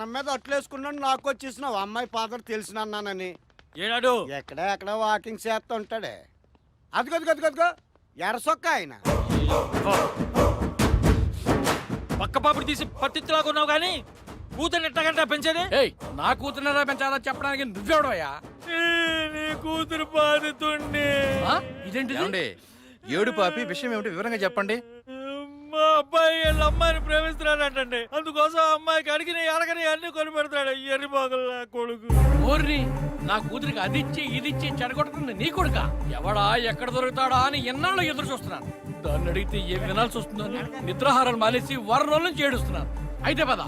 పెనం మీద అట్లేసుకున్నాడు నాకు వచ్చేసినావు అమ్మాయి ఫాదర్ తెలిసినన్నానని. ఏనాడు ఎక్కడ వాకింగ్ చేస్తూ ఉంటాడే. అదిగో ఎర్రసొక్క ఆయన. పక్క పాపిడి తీసి పట్టించులాగున్నావు కానీ కూతురు ఎట్టగంట పెంచేది. నా కూతురునరా పెంచాలా చెప్పడానికి నువ్వెవడోయా? నీ కూతురు బాధితుండే. ఇదేంటి? ఏడు పాపి విషయం ఏమిటి వివరంగా చెప్పండి. మా అబ్బాయి వీళ్ళ అమ్మాయిని ప్రేమిస్తున్నాడంటండి. అందుకోసం అమ్మాయికి అడగని అన్ని కొని పెడతాడు. ఎర్రి బాగుల కొడుకు. ఓర్రి, నా కూతురికి అదిచ్చి ఇదిచ్చి చెడగొడుతుంది నీ కొడుక. ఎవడా ఎక్కడ దొరుకుతాడా అని ఎన్నాళ్ళు ఎదురు చూస్తున్నాను. దాన్ని అడిగితే ఏం వినాల్సి వస్తుందో నిద్రాహారాలు మానేసి వారం రోజుల నుంచి ఏడుస్తున్నాను. అయితే పద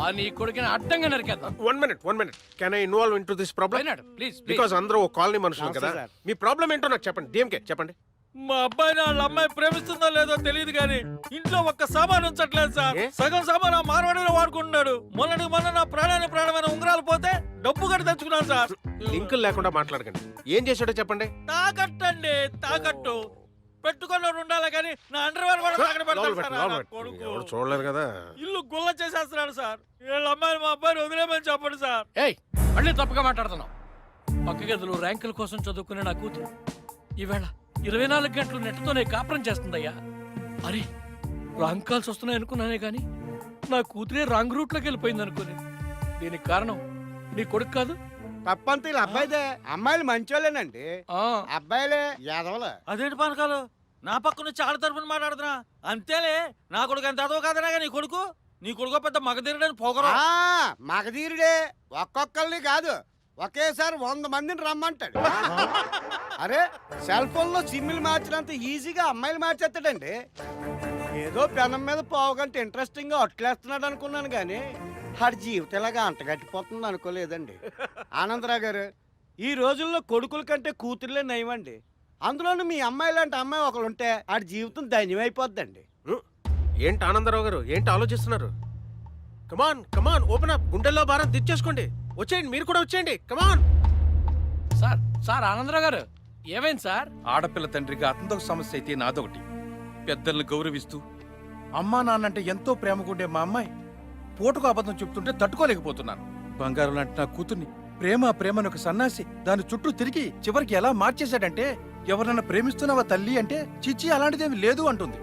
ఆ నీ కొడుకుని అడ్డంగా నరికేద్దాం. One minute can I involve into this problem? Please because అందరూ ఒక కాలనీ మనుషులు కదా. మీ ప్రాబ్లం ఏంటో నాకు చెప్పండి. డిఎంకే చెప్పండి. మా అబ్బాయిని వాళ్ళ అమ్మాయి ప్రేమిస్తుందో లేదో తెలియదు కానీ ఇంట్లో ఒక్క సామాన్ ఉంచట్లేదు సార్. సగం సామాన్ మార్వాడిలో వాడుకుంటున్నాడు. మొన్న నా ప్రాణమైన ఉంగరాలు పోతే డబ్బు కట్టి తెచ్చుకున్నాను సార్. లింకులు లేకుండా మాట్లాడకండి. ఏం చేశాడో చెప్పండి. తాకట్టు పెట్టుకున్నాడు ఉండాలి కానీ నా అండర్వేర్ కూడా తాకట్టు పెడతాడు సార్. నా కొడుకు. ఎవరు చూడలేరు కదా. ఇల్లు గుల్ల చేసేస్తున్నాడు సార్. వీళ్ళ అమ్మాయిని మా అబ్బాయిని వదిలేమని చెప్పండి సార్. మళ్ళీ తప్పుగా మాట్లాడుతున్నావు. పక్క గదులు ర్యాంకుల కోసం చదువుకునే నా కూతురు ఈవేళ 24 గంటలు నెట్టతోనే కాపురం చేస్తుందయ్యా. అరే రాంగ్ కాల్స్ వస్తున్నాయి అనుకున్నానే గాని నా కూతురే రాంగ్ రూట్ లోకి వెళ్ళిపోయింది అనుకుని. దీనికి కారణం నీ కొడుకు కాదు. తప్పంత వీళ్ళ అబ్బాయిదే. అమ్మాయిలు మంచోళ్ళేనండి, అబ్బాయిలే యాదవలే. అదేంటి పానకాలు నా పక్కన చాలా తరపున మాట్లాడుతున్నా. అంతేలే, నా కొడుకు అంత అదవ కాదనా నీ కొడుకు పెద్ద మగధీరుడని పొగరు. మగధీరుడే. ఒక్కొక్కరిని కాదు, ఒకేసారి 100 మందిని రమ్మంటాడు. అరే సెల్ ఫోన్ లో సిమ్లు మార్చినంత ఈజీగా అమ్మాయిలు మార్చేస్తాడండి. ఏదో పెనం మీద పావుగంట ఇంట్రెస్టింగ్ గా అట్లేస్తున్నాడు అనుకున్నాను గానీ వాడి జీవితం ఇలాగా అంటగట్టిపోతుంది అనుకోలేదండి. ఆనందరావు గారు, ఈ రోజుల్లో కొడుకుల కంటే కూతుర్లే నయమండి. అందులోనూ మీ అమ్మాయి లాంటి అమ్మాయి ఒకరు ఉంటే ఆడి జీవితం ధన్యమైపోద్దండి. ఏంటి ఆనందరావు గారు, ఏంటి ఆలోచిస్తున్నారు? కమాన్ ఓపెన్ అప్. గుండెల్లో భారం దిచ్చేసుకోండి. వచ్చేయండి, మీరు కూడా వచ్చేయండి. కమాన్. సార్ ఆనందరావు గారు, ఏమైంది సార్? ఆడపిల్ల తండ్రిగా అతనితో సమస్య అయితే నాదొకటి. పెద్దల్ని గౌరవిస్తూ అమ్మా నాన్నంటే ఎంతో ప్రేమగుండే మా అమ్మాయి పూటకు అబద్ధం చెప్తుంటే తట్టుకోలేకపోతున్నాను. బంగారం లాంటి నా కూతుర్ని ప్రేమను ఒక సన్నాసి దాని చుట్టూ తిరిగి చివరికి ఎలా మార్చేశాడంటే, ఎవరన్నా ప్రేమిస్తున్నావా తల్లి అంటే చిచ్చి అలాంటిదేమి లేదు అంటుంది.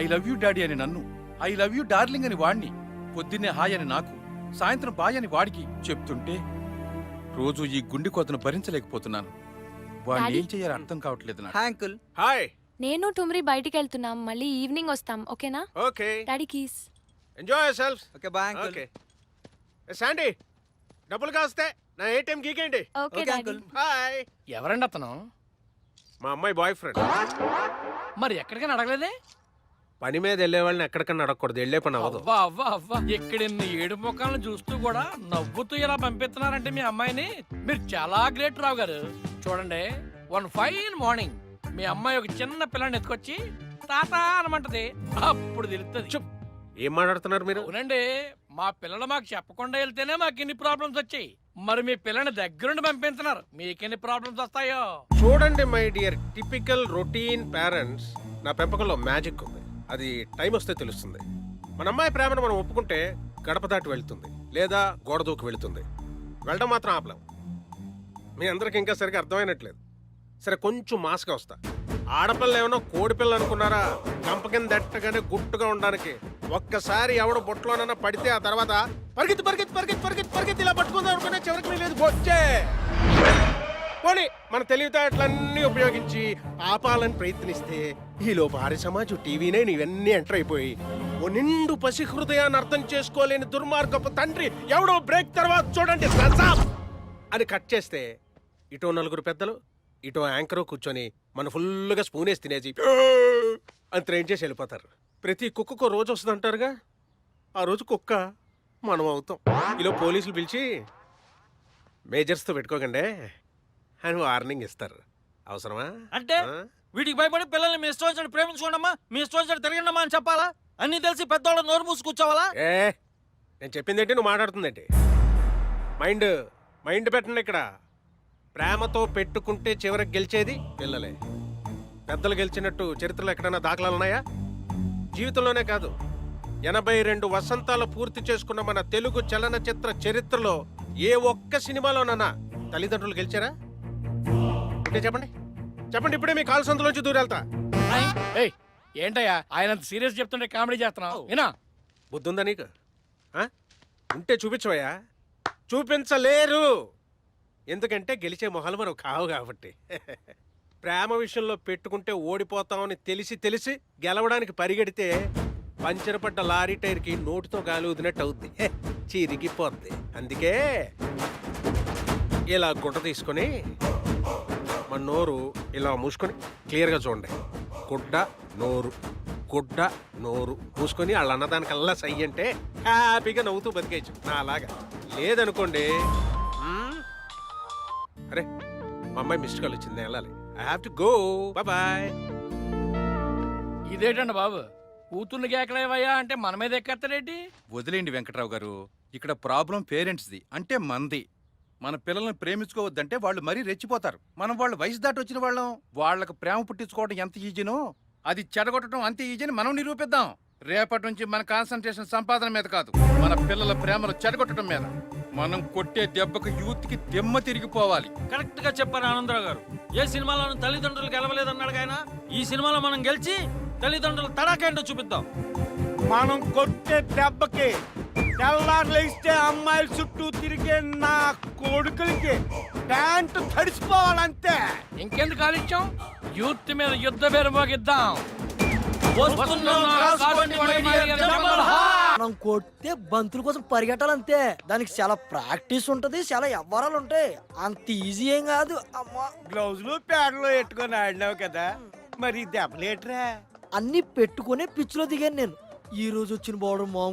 ఐ లవ్ యూ డాడీ అని నన్ను, ఐ లవ్ యూ డార్లింగ్ అని వాడిని, పొద్దున్నే హాయ్ అని నాకు, సాయంత్రం బాయ్ అని వాడికి చెప్తుంటే రోజు ఈ గుండె కోతను భరించలేకపోతున్నాను. వాడిని ఏం చేయాలో అర్థం కావట్లేదు నాకు. అంకుల్. హాయ్. నేను టుమ్రి బయటికి వెళ్తున్నాం, మళ్ళీ ఈవినింగ్ వస్తాం. ఓకేనా? Okay. Daddy keys. Enjoy yourself. Okay bye uncle. Okay. Sandy, డబ్బులు కాస్తే నా ఏటీఎం గీకేయండి. Okay daddy. హాయ్. ఎవరండి అతను? మా అమ్మాయి బాయ్ ఫ్రెండ్. మరి ఎక్కడికైనా అడగలేదే? పని మీద వెళ్ళే వాళ్ళని ఎక్కడికన్నా అడగకూడదు. వెళ్ళే పని అవ్వదు. అవ్వా ఇక్కడిన్ని ఏడు ముఖాలను చూస్తూ కూడా నవ్వుతూ ఇలా పంపిస్తున్నారంటే మీ అమ్మాయిని మీరు చాలా గ్రేట్ రావు గారు. చూడండి, వన్ ఫైన్ మార్నింగ్ మీ అమ్మాయి ఒక చిన్న పిల్లని ఎత్తుకొచ్చి తాత అనమంటది. అప్పుడు తెలుస్తుంది. ఏం మాట్లాడుతున్నారు మీరు? అవునండి, మా పిల్లలు మాకు చెప్పకుండా వెళ్తేనే మాకు ఎన్ని ప్రాబ్లమ్స్ వచ్చాయి. మరి మీ పిల్లని దగ్గరుండి పంపిస్తున్నారు, మీకెన్ని ప్రాబ్లమ్స్ వస్తాయో చూడండి. My dear typical routine parents, నా పెంపకంలో మ్యాజిక్ ఉంది. అది టైం వస్తే తెలుస్తుంది. మన అమ్మాయి ప్రేమను మనం ఒప్పుకుంటే గడప దాటి వెళ్తుంది, లేదా గోడ దూకి వెళుతుంది. వెళ్ళడం మాత్రం ఆపలేం. మీ అందరికి ఇంకా సరిగ్గా అర్థమైనట్లేదు. సరే, కొంచెం మాస్గా వస్తా. ఆడపిల్ల ఏమన్నా కోడిపిల్ల అనుకున్నారా? గంప కింద దట్టగానే గుట్టుగా ఉండడానికి. ఒక్కసారి ఎవడు బొట్టులోనన్నా పడితే ఆ తర్వాత పరిగెత్తి ఇలా పట్టుకుందాం అనుకునే చివరికి లేదు బొచ్చే. పోనీ మన తెలివితేటలన్నీ ఉపయోగించి ఆపాలని ప్రయత్నిస్తే ఈలో భారీ సమాజం టీవీనే ఇవన్నీ ఎంటర్ అయిపోయి ఓ నిండు పసి హృదయాన్ని అర్థం చేసుకోలేని దుర్మార్గపు తండ్రి ఎవడో బ్రేక్ తర్వాత చూడండి అని కట్ చేస్తే ఇటో నలుగురు పెద్దలు, ఇటో యాంకరు కూర్చొని మన ఫుల్గా స్పూన్ వేసి తినేసి అని ట్రైన్ చేసి వెళ్ళిపోతారు. ప్రతి కుక్కకు రోజు వస్తుందంటారుగా, ఆ రోజు కుక్క మనం అవుతాం. ఇలా పోలీసులు పిలిచి మేజర్స్తో పెట్టుకోకండి అని వార్నింగ్ ఇస్తారు. అవసరమా? అంటే వీటికి భయపడి పిల్లల్ని మీ ఇష్టం వచ్చినట్టు ప్రేమించుకోండమ్మా, మీ ఇష్టం వచ్చినట్టు తిరగండమ్మా అని చెప్పాలా? అన్ని తెలిసి పెద్దవాళ్ళ నోరు మూసి కూర్చోవాలా? నేను చెప్పిందేంటి, నువ్వు మాట్లాడుతుందేంటి? మైండ్ పెట్టండి. ఇక్కడ ప్రేమతో పెట్టుకుంటే చివరికి గెలిచేది పిల్లలే. పెద్దలు గెలిచినట్టు చరిత్రలో ఎక్కడైనా దాఖలాలు ఉన్నాయా? జీవితంలోనే కాదు, 82 వసంతాలు పూర్తి చేసుకున్న మన తెలుగు చలనచిత్ర చరిత్రలో ఏ ఒక్క సినిమాలోనన్నా తల్లిదండ్రులు గెలిచారా? అంటే చెప్పండి చెప్పండి, ఇప్పుడే మీ కాలు సందులోంచి దూరెళ్తా. ఏయ్, ఏంటయ్యా ఆయన సీరియస్ చెప్తుంటే కామెడీ చేస్తున్నావు వినా? బుద్ధుందా నీకు? ఆ? ఉంటే చూపించవయ్యా. చూపించలేరు, ఎందుకంటే గెలిచే మొహాలు మనం కావు కాబట్టి. ప్రేమ విషయంలో పెట్టుకుంటే ఓడిపోతామని తెలిసి తెలిసి గెలవడానికి పరిగెడితే పంచరపడ్డ లారీ టైర్కి నోటితో గాలి ఊదినట్టు అవుద్ది, చిరిగిపోద్ది. అందుకే ఇలా గుడ్డ తీసుకొని మన నోరు ఇలా మూసుకొని క్లియర్గా చూడండి. గుడ్డ నోరు, గుడ్డ నోరు మూసుకొని వాళ్ళ అన్నదానికల్లా సై అంటే హ్యాపీగా నవ్వుతూ బతికేయచ్చు. నా అలాగా లేదనుకోండి, అరే మా అమ్మాయి మిస్డ్ కాల్ వచ్చింది, నేను వెళ్ళాలి. I have to go, bye. ఇదేటండి బాబు, కూతుర్ని కేకలేవయ్యా అంటే మన మీద ఎక్కత్తరేంటి? వదిలేండి వెంకట్రావు గారు, ఇక్కడ ప్రాబ్లం పేరెంట్స్ది, అంటే మంది. మన పిల్లల్ని ప్రేమించుకోవద్దంటే వాళ్ళు మరీ రెచ్చిపోతారు. మనం వాళ్ళు వయసు దాటి వచ్చిన వాళ్ళం, వాళ్ళకి ప్రేమ పుట్టించుకోవడం ఎంత ఈజీనో అది చెడగొట్టడం అంతే ఈజీని మనం నిరూపిద్దాం. రేపటి నుంచి మన కాన్సన్ట్రేషన్ సంపాదన మీద కాదు, మన పిల్లల ప్రేమను చెడగొట్టడం మీద. మనం కొట్టే దెబ్బకు యూత్ కి దిమ్మ తిరిగిపోవాలి. కరెక్ట్ గా చెప్పారు ఆనందరావు గారు. ఏ సినిమాలోనూ తల్లిదండ్రులు గెలవలేదన్నాడు ఆయన. ఈ సినిమాలో మనం గెలిచి తల్లిదండ్రులు తడాకేంటో చూపిద్దాం. మనం కొట్టే దెబ్బకి తెల్లారులు ఇస్తే అమ్మాయిల చుట్టూ తిరిగే నా కొడుకులకి ప్యాంటు తడిసిపోవాలంతే. ఇంకెందుకు ఆలోచించాం, యూత్ మీద యుద్ధ పేరు మోగిద్దాం. మనం కొట్టే బంతుల కోసం పరిగెట్టాలంతే. దానికి చాలా ప్రాక్టీస్ ఉంటది, చాలా వ్యవహారాలు ఉంటాయి. అంత ఈజీ ఏం కాదు. అమ్మా, గ్లౌజులు ప్యాడ్లు పెట్టుకొని ఆడినావు కదా, మరి దెబ్బలేట్రా? అన్ని పెట్టుకునే పిచ్చులో దిగాను నేను. ఈ రోజు వచ్చిన బౌలర్ మామూలు